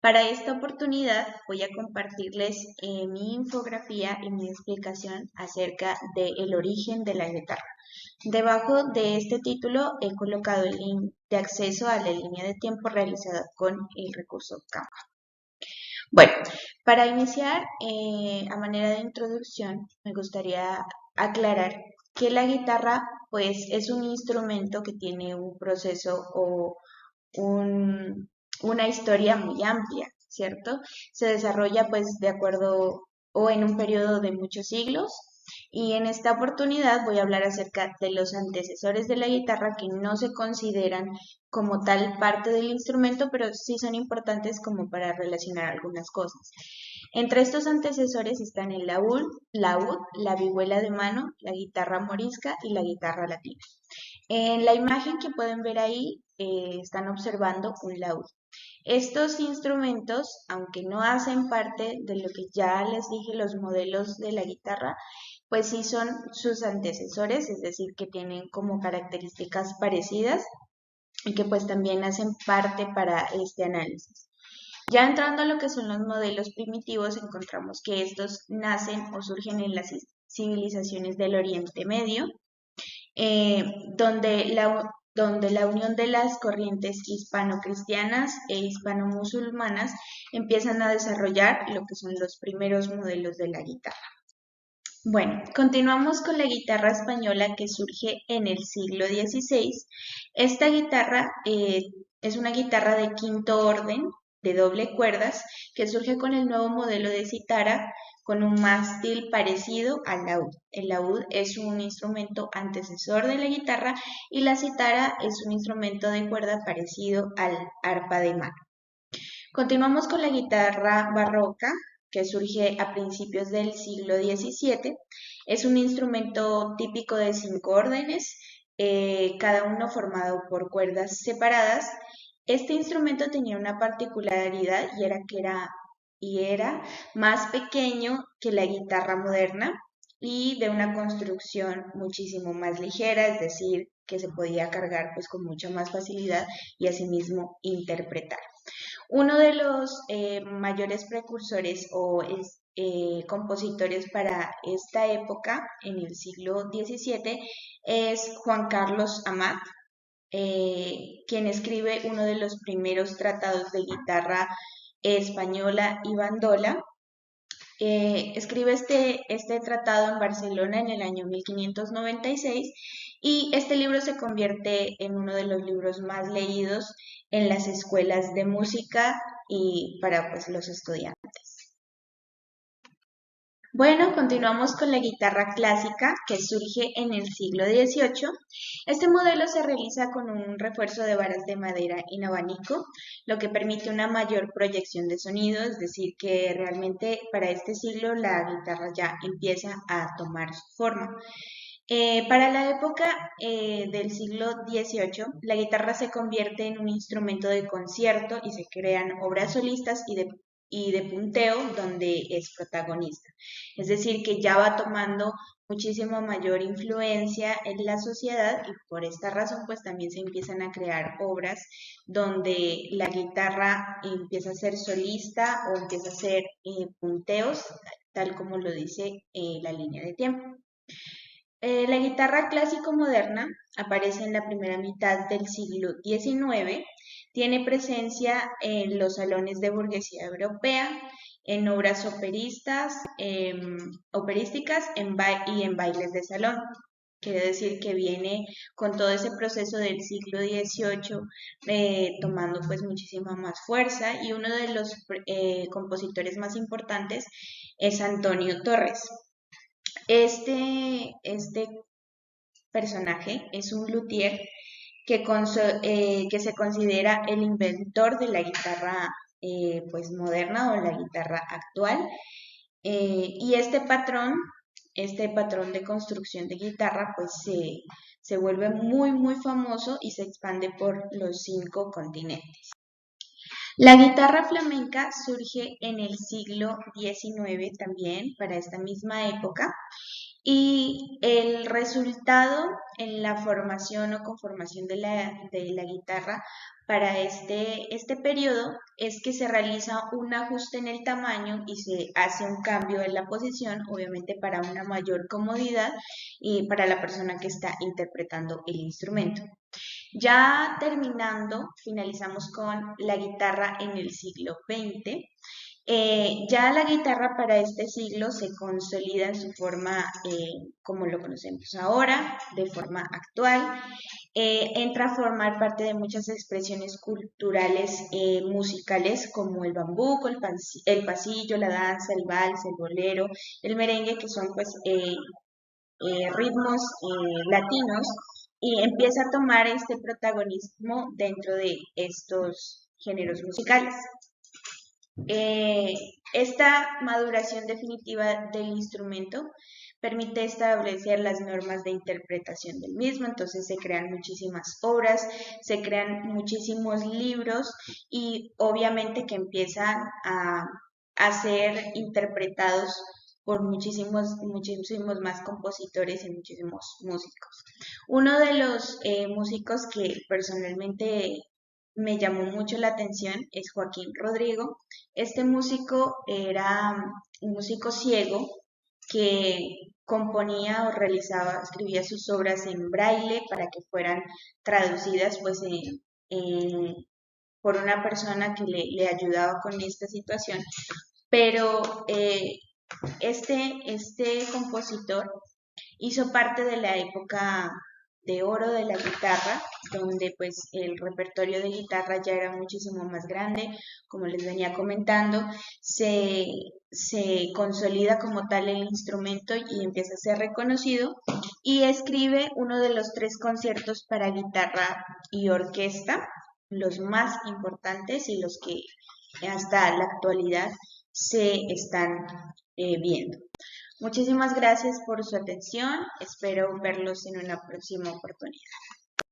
Para esta oportunidad voy a compartirles mi infografía y mi explicación acerca del origen de la guitarra. Debajo de este título he colocado el link de acceso a la línea de tiempo realizada con el recurso Canva. Bueno, para iniciar, a manera de introducción, me gustaría aclarar que la guitarra pues es un instrumento que tiene un proceso o una historia muy amplia, ¿cierto? Se desarrolla pues de acuerdo o en un periodo de muchos siglos y en esta oportunidad voy a hablar acerca de los antecesores de la guitarra que no se consideran como tal parte del instrumento, pero sí son importantes como para relacionar algunas cosas. Entre estos antecesores están el laúd, la vihuela de mano, la guitarra morisca y la guitarra latina. En la imagen que pueden ver ahí, están observando un laúd. Estos instrumentos, aunque no hacen parte de lo que ya les dije, los modelos de la guitarra, pues sí son sus antecesores, es decir, que tienen como características parecidas y que pues también hacen parte para este análisis. Ya entrando a lo que son los modelos primitivos, encontramos que estos nacen o surgen en las civilizaciones del Oriente Medio, eh, donde la unión de las corrientes hispano-cristianas e hispano-musulmanas empiezan a desarrollar lo que son los primeros modelos de la guitarra. Bueno, continuamos con la guitarra española que surge en el siglo XVI. Esta guitarra es una guitarra de quinto orden, de doble cuerdas, que surge con el nuevo modelo de cítara, con un mástil parecido al laúd. El laúd es un instrumento antecesor de la guitarra y la cítara es un instrumento de cuerda parecido al arpa de mano. Continuamos con la guitarra barroca, que surge a principios del siglo XVII. Es un instrumento típico de 5 órdenes, cada uno formado por cuerdas separadas. Este instrumento tenía una particularidad y era más pequeño que la guitarra moderna y de una construcción muchísimo más ligera, es decir, que se podía cargar pues con mucha más facilidad y asimismo interpretar. Uno de los mayores precursores o compositores para esta época, en el siglo XVII, es Juan Carlos Amat, quien escribe uno de los primeros tratados de guitarra española y bandola. Escribe este tratado en Barcelona en el año 1596 y este libro se convierte en uno de los libros más leídos en las escuelas de música y para pues, los estudiantes. Bueno, continuamos con la guitarra clásica que surge en el siglo XVIII. Este modelo se realiza con un refuerzo de varas de madera en abanico, lo que permite una mayor proyección de sonido, es decir, que realmente para este siglo la guitarra ya empieza a tomar su forma. Para la época del siglo XVIII, la guitarra se convierte en un instrumento de concierto y se crean obras solistas y de punteo donde es protagonista. Es decir, que ya va tomando muchísimo mayor influencia en la sociedad y por esta razón pues también se empiezan a crear obras donde la guitarra empieza a ser solista o empieza a hacer punteos, tal como lo dice la línea de tiempo. La guitarra clásico-moderna aparece en la primera mitad del siglo XIX, tiene presencia en los salones de burguesía europea, en obras operísticas y en bailes de salón. Quiere decir que viene con todo ese proceso del siglo XVIII tomando pues muchísima más fuerza y uno de los compositores más importantes es Antonio Torres. Este personaje es un luthier que se considera el inventor de la guitarra pues moderna o la guitarra actual. Y este patrón de construcción de guitarra pues se vuelve muy muy famoso y se expande por los 5 continentes. La guitarra flamenca surge en el siglo XIX también, para esta misma época, y el resultado en la formación o conformación de la guitarra para este periodo es que se realiza un ajuste en el tamaño y se hace un cambio en la posición, obviamente para una mayor comodidad y para la persona que está interpretando el instrumento. Ya terminando, finalizamos con la guitarra en el siglo XX. Ya la guitarra para este siglo se consolida en su forma como lo conocemos ahora, de forma actual. Entra a formar parte de muchas expresiones culturales musicales como el bambuco, el pasillo, la danza, el vals, el bolero, el merengue, que son pues ritmos latinos, y empieza a tomar este protagonismo dentro de estos géneros musicales. Eh, esta maduración definitiva del instrumento permite establecer las normas de interpretación del mismo, entonces se crean muchísimas obras, se crean muchísimos libros y obviamente que empiezan a ser interpretados por muchísimos más compositores y muchísimos músicos. Uno de los músicos que personalmente me llamó mucho la atención es Joaquín Rodrigo. Este músico era un músico ciego que componía o realizaba, escribía sus obras en braille para que fueran traducidas pues por una persona que le ayudaba con esta situación. Pero este compositor hizo parte de la época de oro de la guitarra, donde pues el repertorio de guitarra ya era muchísimo más grande, como les venía comentando, se consolida como tal el instrumento y empieza a ser reconocido y escribe uno de los 3 conciertos para guitarra y orquesta, los más importantes y los que hasta la actualidad se están viendo. Muchísimas gracias por su atención. Espero verlos en una próxima oportunidad.